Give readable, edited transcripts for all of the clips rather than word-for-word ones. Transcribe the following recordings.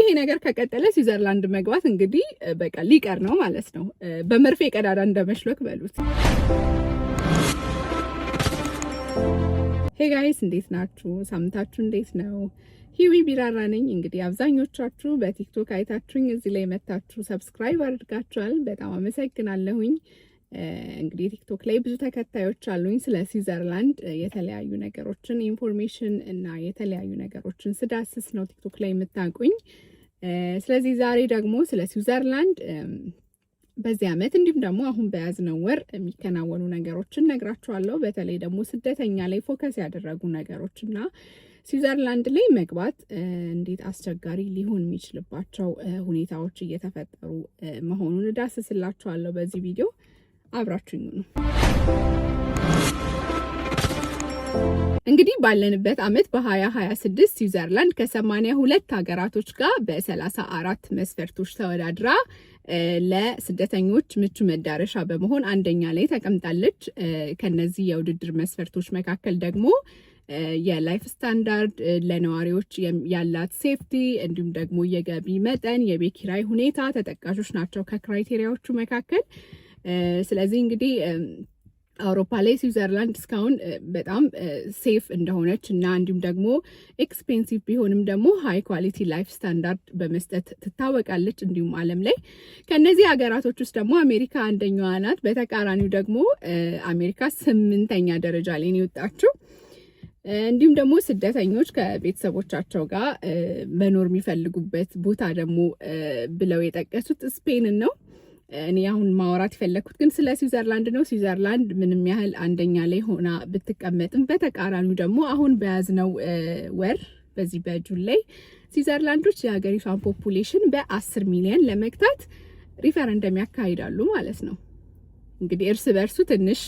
ይሄ ነገር ከቀጠለ ስዊዘርላንድ መግባት እንግዲህ በቃ ሊቀር ነው ማለት ነው። በመርፌ ቀዳዳ እንደመሽሎክ በሉት። ሄይ ጋይስ እንዴት ናችሁ? ሳምንታችሁ እንዴት ነው? ሂዊ ቢራራ ነኝ። እንግዲህ አብዛኞቻችሁ በቲክቶክ አይታችሁኝ እዚህ ላይ መታችሁ ሰብስክራይብ አድርጋችኋል። በጣም አመሰግናለሁኝ። እንግዲህ ቲክቶክ ላይ ብዙ ተከታዮች አሉኝ። ስለ ስዊዘርላንድ የተለያዩ ነገሮችን ኢንፎርሜሽን እና የተለያዩ ነገሮችን ስዳስስ ነው ቲክቶክ ላይ የምታውቁኝ። ስለዚህ ዛሬ ደግሞ ስለ ስዊዘርላንድ በዚህ ዓመት እንዲሁም ደግሞ አሁን በያዝነው ወር የሚከናወኑ ነገሮችን ነግራችኋለሁ። በተለይ ደግሞ ስደተኛ ላይ ፎከስ ያደረጉ ነገሮችና ስዊዘርላንድ ላይ መግባት እንዴት አስቸጋሪ ሊሆን የሚችልባቸው ሁኔታዎች እየተፈጠሩ መሆኑን እዳስስላችኋለሁ በዚህ ቪዲዮ። አብራችሁኝ ነው። እንግዲህ ባለንበት ዓመት በ2026 ስዊዘርላንድ ከ82 ሀገራቶች ጋር በ34 መስፈርቶች ተወዳድራ ለስደተኞች ምቹ መዳረሻ በመሆን አንደኛ ላይ ተቀምጣለች። ከነዚህ የውድድር መስፈርቶች መካከል ደግሞ የላይፍ ስታንዳርድ፣ ለነዋሪዎች ያላት ሴፍቲ፣ እንዲሁም ደግሞ የገቢ መጠን፣ የቤት ኪራይ ሁኔታ ተጠቃሾች ናቸው ከክራይቴሪያዎቹ መካከል። ስለዚህ እንግዲህ አውሮፓ ላይ ስዊዘርላንድ እስካሁን በጣም ሴፍ እንደሆነች እና እንዲሁም ደግሞ ኤክስፔንሲቭ ቢሆንም ደግሞ ሃይ ኳሊቲ ላይፍ ስታንዳርድ በመስጠት ትታወቃለች። እንዲሁም ዓለም ላይ ከነዚህ ሀገራቶች ውስጥ ደግሞ አሜሪካ አንደኛዋ ናት። በተቃራኒው ደግሞ አሜሪካ 8ኛ ደረጃ ላይ ነው የወጣችው። እንዲሁም ደግሞ ስደተኞች ከቤተሰቦቻቸው ጋር መኖር የሚፈልጉበት ቦታ ደግሞ ብለው የጠቀሱት ስፔንን ነው። እኔ አሁን ማውራት የፈለኩት ግን ስለ ስዊዘርላንድ ነው። ስዊዘርላንድ ምንም ያህል አንደኛ ላይ ሆና ብትቀመጥም በተቃራኒው ደግሞ አሁን በያዝነው ወር በዚህ በጁን ላይ ስዊዘርላንዶች የሀገሪቷን ፖፑሌሽን በ10 ሚሊዮን ለመግታት ሪፈረንደም ያካሂዳሉ ማለት ነው። እንግዲህ እርስ በርሱ ትንሽ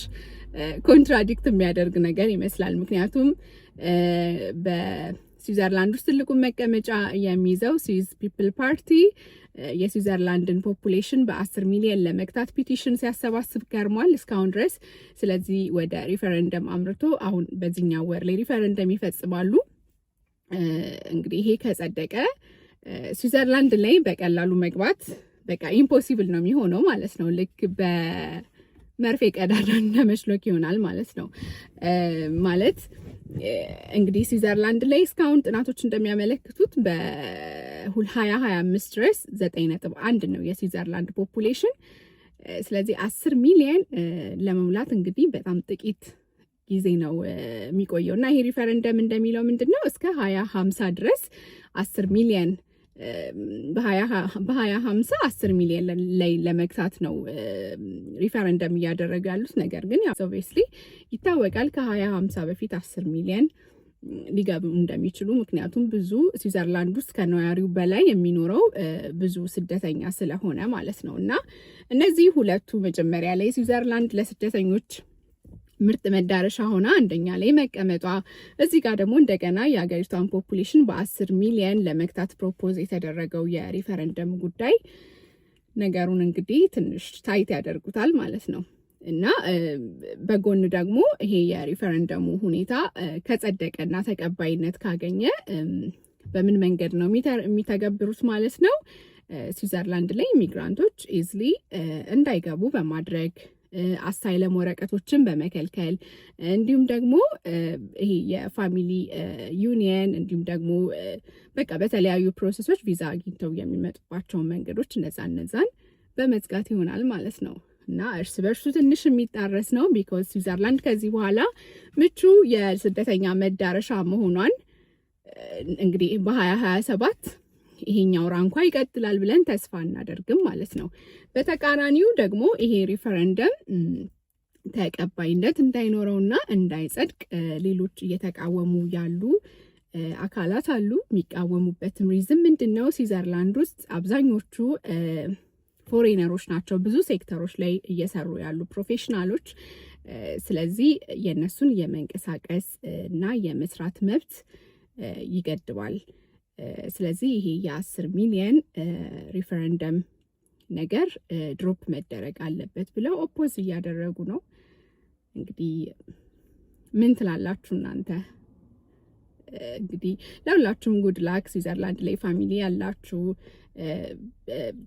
ኮንትራዲክት የሚያደርግ ነገር ይመስላል። ምክንያቱም በስዊዘርላንድ ውስጥ ትልቁን መቀመጫ የሚይዘው ስዊዝ ፒፕል ፓርቲ የስዊዘርላንድን ፖፑሌሽን በ10 ሚሊዮን ለመግታት ፒቲሽን ሲያሰባስብ ከርሟል እስካሁን ድረስ። ስለዚህ ወደ ሪፈረንደም አምርቶ አሁን በዚህኛው ወር ላይ ሪፈረንደም ይፈጽማሉ። እንግዲህ ይሄ ከጸደቀ ስዊዘርላንድ ላይ በቀላሉ መግባት በቃ ኢምፖሲብል ነው የሚሆነው ማለት ነው። ልክ በመርፌ ቀዳዳ እንደመሽሎክ ይሆናል ማለት ነው። ማለት እንግዲህ ስዊዘርላንድ ላይ እስካሁን ጥናቶች እንደሚያመለክቱት በ2025 ድረስ 9.1 ነው የስዊዘርላንድ ፖፑሌሽን። ስለዚህ 10 ሚሊዮን ለመሙላት እንግዲህ በጣም ጥቂት ጊዜ ነው የሚቆየው እና ይሄ ሪፈረንደም እንደሚለው ምንድነው እስከ 2050 ድረስ 10 ሚሊዮን በ2050 10 ሚሊዮን ላይ ለመግታት ነው ሪፈረንደም እያደረጉ ያሉት። ነገር ግን ያው ኦብቪየስሊ ይታወቃል ከ2050 በፊት 10 ሚሊዮን ሊገቡ እንደሚችሉ። ምክንያቱም ብዙ ስዊዘርላንድ ውስጥ ከነዋሪው በላይ የሚኖረው ብዙ ስደተኛ ስለሆነ ማለት ነው። እና እነዚህ ሁለቱ መጀመሪያ ላይ ስዊዘርላንድ ለስደተኞች ምርጥ መዳረሻ ሆና አንደኛ ላይ መቀመጧ፣ እዚህ ጋር ደግሞ እንደገና የሀገሪቷን ፖፑሌሽን በ10 ሚሊዮን ለመግታት ፕሮፖዝ የተደረገው የሪፈረንደም ጉዳይ ነገሩን እንግዲህ ትንሽ ታይት ያደርጉታል ማለት ነው። እና በጎን ደግሞ ይሄ የሪፈረንደሙ ሁኔታ ከጸደቀና ተቀባይነት ካገኘ በምን መንገድ ነው የሚተገብሩት ማለት ነው? ስዊዘርላንድ ላይ ኢሚግራንቶች ኢዝሊ እንዳይገቡ በማድረግ አሳይለም ወረቀቶችን በመከልከል እንዲሁም ደግሞ ይሄ የፋሚሊ ዩኒየን እንዲሁም ደግሞ በቃ በተለያዩ ፕሮሰሶች ቪዛ አግኝተው የሚመጡባቸውን መንገዶች እነዛን በመዝጋት ይሆናል ማለት ነው። እና እርስ በርሱ ትንሽ የሚጣረስ ነው። ቢኮዝ ስዊዘርላንድ ከዚህ በኋላ ምቹ የስደተኛ መዳረሻ መሆኗን እንግዲህ በ2027 ይሄኛው ራንኳ ይቀጥላል ብለን ተስፋ እናደርግም ማለት ነው። በተቃራኒው ደግሞ ይሄ ሪፈረንደም ተቀባይነት እንዳይኖረውና እንዳይጸድቅ ሌሎች እየተቃወሙ ያሉ አካላት አሉ። የሚቃወሙበትም ሪዝም ምንድነው? ስዊዘርላንድ ውስጥ አብዛኞቹ ፎሬነሮች ናቸው፣ ብዙ ሴክተሮች ላይ እየሰሩ ያሉ ፕሮፌሽናሎች። ስለዚህ የነሱን የመንቀሳቀስ እና የመስራት መብት ይገድባል። ስለዚህ ይሄ የ10 ሚሊዮን ሪፈረንደም ነገር ድሮፕ መደረግ አለበት ብለው ኦፖዝ እያደረጉ ነው። እንግዲህ ምን ትላላችሁ እናንተ? እንግዲህ ለሁላችሁም ጉድ ላክ። ስዊዘርላንድ ላይ ፋሚሊ ያላችሁ፣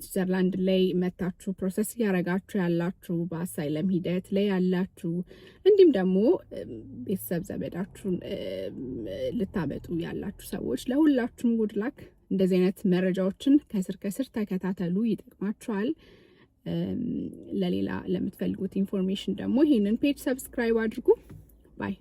ስዊዘርላንድ ላይ መታችሁ ፕሮሰስ እያረጋችሁ ያላችሁ፣ በአሳይለም ሂደት ላይ ያላችሁ፣ እንዲሁም ደግሞ ቤተሰብ ዘመዳችሁን ልታመጡ ያላችሁ ሰዎች ለሁላችሁም ጉድ ላክ። እንደዚህ አይነት መረጃዎችን ከስር ከስር ተከታተሉ፣ ይጠቅማችኋል። ለሌላ ለምትፈልጉት ኢንፎርሜሽን ደግሞ ይሄንን ፔጅ ሰብስክራይብ አድርጉ። ባይ